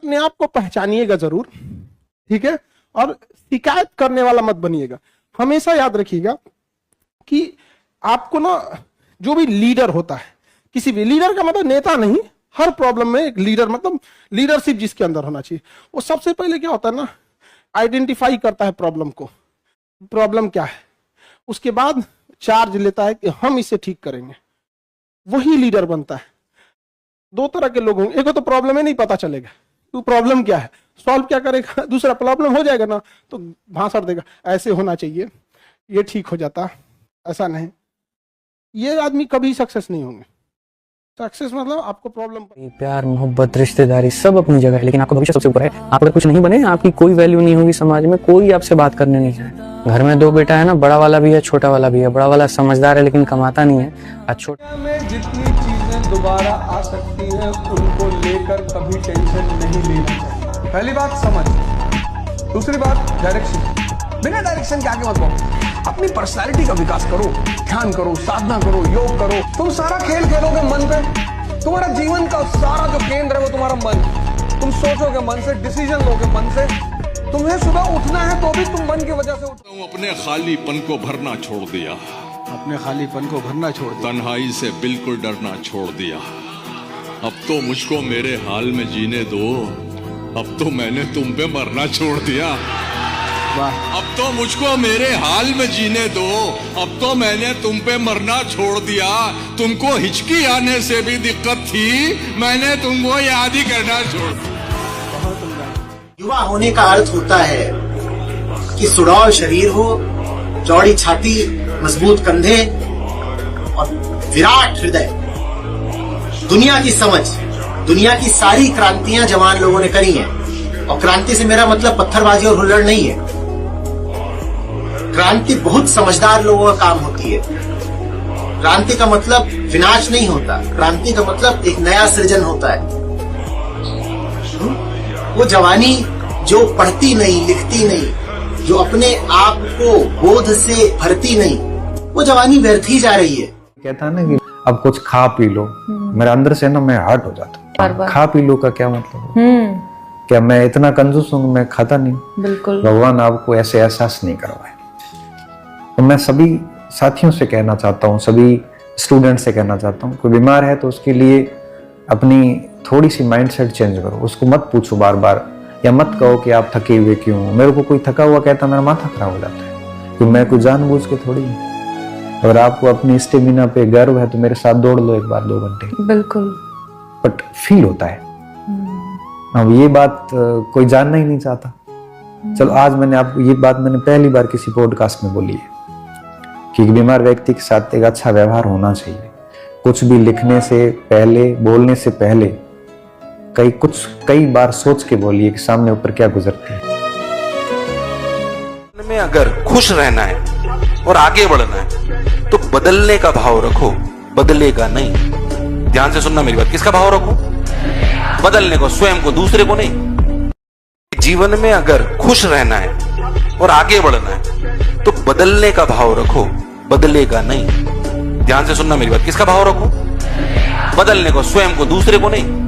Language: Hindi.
अपने आप को पहचानिएगा जरूर, ठीक है, और शिकायत करने वाला मत बनिएगा। हमेशा याद रखिएगा कि आपको ना, जो भी लीडर होता है, किसी भी लीडर का मतलब नेता नहीं, हर प्रॉब्लम में एक लीडर, मतलब लीडरशिप जिसके अंदर होना चाहिए, वो सबसे पहले क्या होता है ना, आइडेंटिफाई करता है प्रॉब्लम को, प्रॉब्लम क्या है, उसके बाद चार्ज लेता है कि हम इसे ठीक करेंगे, वही लीडर बनता है। दो तरह के लोग होंगे, एक तो प्रॉब्लम ही नहीं पता चलेगा तो प्रॉब्लम क्या है, सॉल्व क्या करेगा, दूसरा प्रॉब्लम हो जाएगा ना तो भाषण देगा, ऐसे होना चाहिए, ये ठीक हो जाता, ऐसा नहीं। ये आदमी कभी सक्सेस नहीं होंगे। सक्सेस मतलब आपको प्रॉब्लम, प्यार, मोहब्बत, रिश्तेदारी सब अपनी जगह है, लेकिन आपका भविष्य सबसे ऊपर है। आप अगर कुछ नहीं बने, आपकी कोई वैल्यू नहीं होगी समाज में, कोई आपसे बात करने नहीं है। घर में दो बेटा है ना, बड़ा वाला भी है, छोटा वाला भी है। बड़ा वाला समझदार है लेकिन कमाता नहीं है, और छोटा में जितनी चीजें दोबारा आ सकती है उनको लेकर कभी टेंशन नहीं लेना चाहिए। पहली बात समझ, दूसरी बात डायरेक्शन। बिना डायरेक्शन के आगे मत बढ़ो, अपनी पर्सनालिटी का विकास करो, ध्यान करो, साधना करो, योग करो। तुम सारा खेल खेलोगे मन पे, तुम्हारा जीवन का सारा जो केंद्र है वो तुम्हारा मन। तुम सोचोगे मन से, डिसीजन लोगे मन से। तुम्हें सुबह उठना है तो भी तुम मन की वजह से उठो। अपने खालीपन को भरना छोड़ दिया, अपने खालीपन को भरना छोड़ दो, तन्हाई से बिल्कुल डरना छोड़ दिया। अब तो मुझको मेरे हाल में जीने दो, अब तो मैंने तुम पे मरना छोड़ दिया। अब तो मुझको मेरे हाल में जीने दो, अब तो मैंने तुम पे मरना छोड़ दिया। तुमको हिचकी आने से भी दिक्कत थी, मैंने तुमको याद ही करना छोड़ दिया। युवा होने का अर्थ होता है कि सुडौल शरीर हो, चौड़ी छाती, मजबूत कंधे और विराट हृदय। दुनिया की समझ, दुनिया की सारी क्रांतियां जवान लोगों ने करी हैं, और क्रांति से मेरा मतलब पत्थरबाजी और हुल्लड़ नहीं है। क्रांति बहुत समझदार लोगों का काम होती है। क्रांति का मतलब विनाश नहीं होता, क्रांति का मतलब एक नया सृजन होता है। वो जवानी जो पढ़ती नहीं, लिखती नहीं, जो अपने आप को बोध से भरती नहीं, वो जवानी व्यर्थ ही जा रही है। कहता है ना कि अब कुछ खा पी लो, मेरे अंदर से ना मैं हर्ट हो जाता हूँ। खा पी लो का क्या मतलब है? क्या मैं इतना कंजूस हूँ, मैं खाता नहीं? बिल्कुल। भगवान आपको ऐसे एहसास नहीं करवाए। तो मैं सभी साथियों से कहना चाहता हूँ, सभी स्टूडेंट से कहना चाहता हूँ, कोई बीमार है तो उसके लिए अपनी थोड़ी सी माइंडसेट चेंज करो। उसको मत पूछो बार बार, या मत कहो कि आप थके हुए क्यों। मेरे को कोई थका हुआ कहता, मेरा माथा खराब हो जाता है, तो मैं कोई जानबूझ के थोड़ी। अगर आपको अपनी स्टेमिना पे गर्व है तो मेरे साथ दौड़ लो एक बार 2 घंटे, बिल्कुल। बट फील होता है। अब ये बात कोई जानना ही नहीं चाहता। चलो आज मैंने आपको ये बात मैंने पहली बार किसी पॉडकास्ट में बोली है कि बीमार व्यक्ति के साथ एक अच्छा व्यवहार होना चाहिए। कुछ भी लिखने से पहले, बोलने से पहले कई बार सोच के बोलिए कि सामने ऊपर क्या गुजरती है। में अगर खुश रहना है और आगे बढ़ना है तो बदलने का भाव रखो, बदलेगा नहीं। ध्यान से सुनना मेरी बात, किसका भाव रखो? बदलने को, स्वयं को, दूसरे को नहीं। जीवन में अगर खुश रहना है और आगे बढ़ना है तो बदलने का भाव रखो, बदलेगा नहीं। ध्यान से सुनना मेरी बात, किसका भाव रखो? बदलने को, स्वयं को, दूसरे को नहीं।